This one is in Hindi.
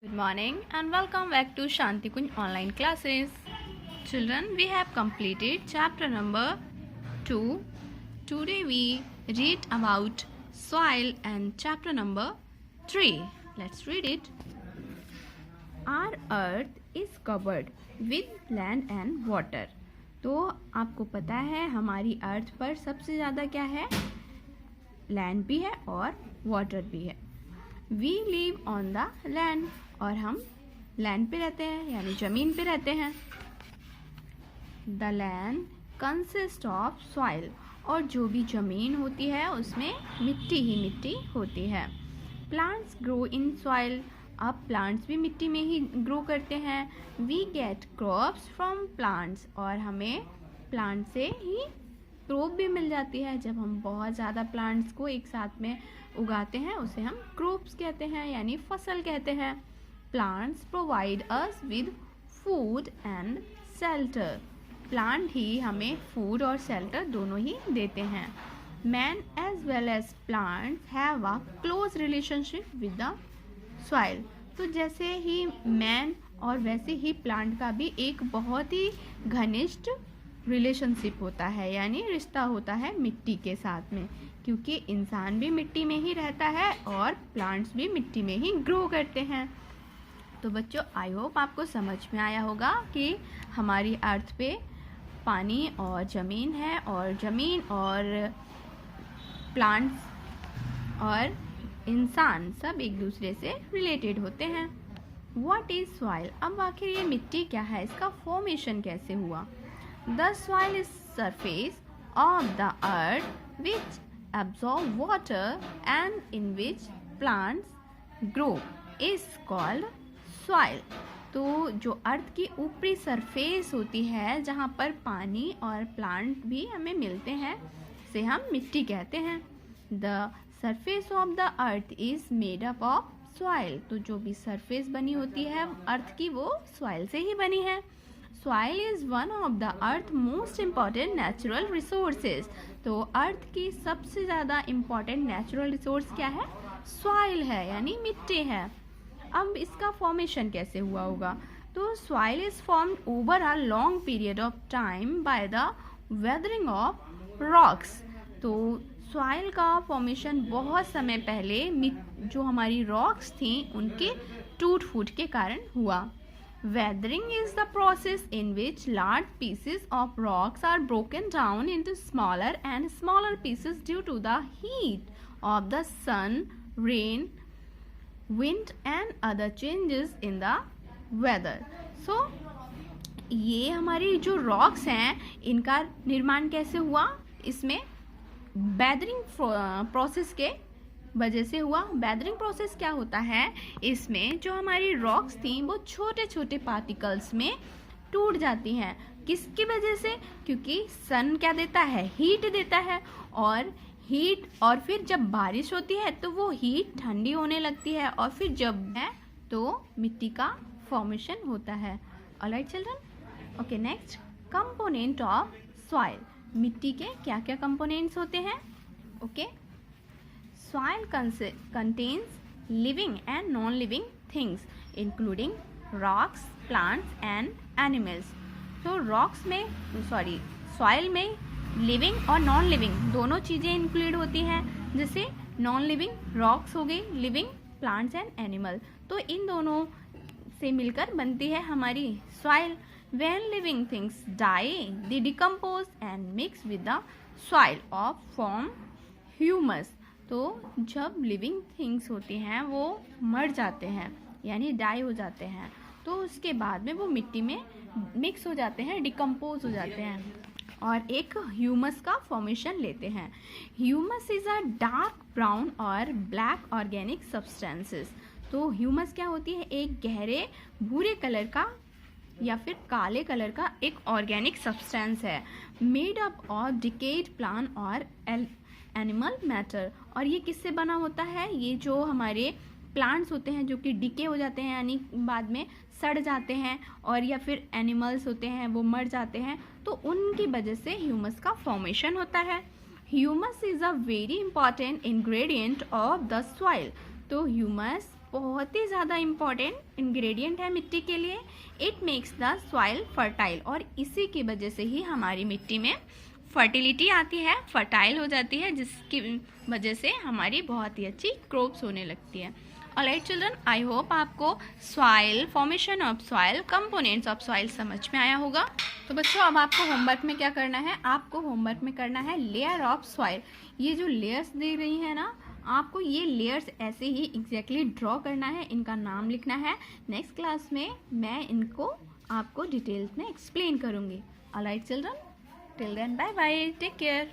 Good morning and welcome back to Shanti Kunj online classes. Children, we have completed chapter number 2. Today we read about soil and chapter number 3. Let's read it. Our earth is covered with land and water. तो आपको पता है हमारी अर्थ पर सबसे ज़्यादा क्या है? लैंड भी है और वाटर भी है. We live on the land, और हम लैंड पे रहते हैं यानी ज़मीन पे रहते हैं. The land consist of soil, और जो भी ज़मीन होती है उसमें मिट्टी ही मिट्टी होती है. प्लांट्स ग्रो इन सॉइल, अब प्लांट्स भी मिट्टी में ही ग्रो करते हैं. We get crops from plants, और हमें प्लांट से ही क्रॉप भी मिल जाती है. जब हम बहुत ज़्यादा प्लांट्स को एक साथ में उगाते हैं उसे हम क्रॉप्स कहते हैं यानी फसल कहते हैं. Plants provide us with food and shelter, plant ही हमें फूड और शेल्टर दोनों ही देते हैं. Man as well as plants have a close relationship with the soil, तो जैसे ही मैन और वैसे ही प्लांट का भी एक बहुत ही घनिष्ठ रिलेशनशिप होता है यानी रिश्ता होता है मिट्टी के साथ में, क्योंकि इंसान भी मिट्टी में ही रहता है और प्लांट्स भी मिट्टी में ही ग्रो करते हैं. तो बच्चों, आई होप आपको समझ में आया होगा कि हमारी अर्थ पे पानी और ज़मीन है, और ज़मीन और प्लांट्स और इंसान सब एक दूसरे से रिलेटेड होते हैं. व्हाट इज सॉइल, अब आखिर ये मिट्टी क्या है, इसका फॉर्मेशन कैसे हुआ. The soil is surface of the earth which absorb water and in which plants grow is called soil. तो जो अर्थ की ऊपरी सरफेस होती है जहाँ पर पानी और प्लांट भी हमें मिलते हैं उसे हम मिट्टी कहते हैं. The surface of the earth is made up of soil, तो जो भी सरफेस बनी होती है अर्थ की वो सॉइल से ही बनी है. Soil is one of the earth most important natural resources, तो अर्थ की सबसे ज़्यादा इम्पॉर्टेंट नेचुरल रिसोर्स क्या है? सॉइल है यानी मिट्टी है. अब इसका फॉर्मेशन कैसे हुआ होगा, तो soil is formed over a long period of time by the weathering of rocks. तो सॉइल का फॉर्मेशन बहुत समय पहले जो हमारी रॉक्स थी उनके टूट फूट के कारण हुआ. Weathering is the process in which large pieces of rocks are broken down into smaller and smaller pieces due to the heat of the sun, rain, wind and other changes in the weather. So, ये हमारी जो rocks हैं इनका निर्माण कैसे हुआ, इसमें weathering process के वजह से हुआ. वेदरिंग प्रोसेस क्या होता है, इसमें जो हमारी रॉक्स थी वो छोटे छोटे पार्टिकल्स में टूट जाती हैं. किसकी वजह से? क्योंकि सन क्या देता है? हीट देता है, और हीट और फिर जब बारिश होती है तो वो हीट ठंडी होने लगती है, और फिर जब है तो मिट्टी का फॉर्मेशन होता है. Alright children, okay. Next, component of soil, मिट्टी के क्या क्या कंपोनेंट्स होते हैं. Okay, soil contains living and non-living things including rocks, plants and animals. तो rocks में soil में living और non-living दोनों चीज़ें include होती हैं, जैसे non-living rocks हो गई, living plants and animal. तो इन दोनों से मिलकर बनती है हमारी soil. When living things die, they decompose and mix with the soil or form humus. तो जब लिविंग थिंग्स होती हैं वो मर जाते हैं यानी डाई हो जाते हैं, तो उसके बाद में वो मिट्टी में मिक्स हो जाते हैं, डिकम्पोज हो जाते हैं और एक ह्यूमस का फॉर्मेशन लेते हैं. Humus is a dark brown और ब्लैक ऑर्गेनिक सब्सटेंसेस. तो ह्यूमस क्या होती है? एक गहरे भूरे कलर का या फिर काले कलर का एक ऑर्गेनिक सब्सटेंस है, made up of decade plant और एनिमल मैटर. और ये किससे बना होता है? ये जो हमारे प्लांट्स होते हैं जो कि डिके हो जाते हैं यानी बाद में सड़ जाते हैं, और या फिर एनिमल्स होते हैं वो मर जाते हैं, तो उनकी वजह से ह्यूमस का फॉर्मेशन होता है. Humus is a very important ingredient of the soil. तो ह्यूमस बहुत ही ज़्यादा इम्पॉर्टेंट इंग्रेडिएंट है मिट्टी के लिए। It makes the soil fertile, और इसी की वजह से ही हमारी मिट्टी में फर्टिलिटी आती है, फर्टाइल हो जाती है, जिसकी वजह से हमारी बहुत ही अच्छी क्रॉप्स होने लगती है। ऑलराइट चिल्ड्रन, आई होप आपको soil, formation of soil, components of soil समझ में आया होगा। तो बच्चों, अब आपको होमवर्क में क्या करना है, आपको होमवर्क में करना है लेयर ऑफ सॉइल। ये जो लेयर्स दे रही है ना, आपको ये लेयर्स ऐसे ही एग्जैक्टली ड्रॉ करना है, इनका नाम लिखना है। नेक्स्ट क्लास में मैं इनको आपको डिटेल्स में एक्सप्लेन करूँगी। Alright children, till then, bye bye, take care.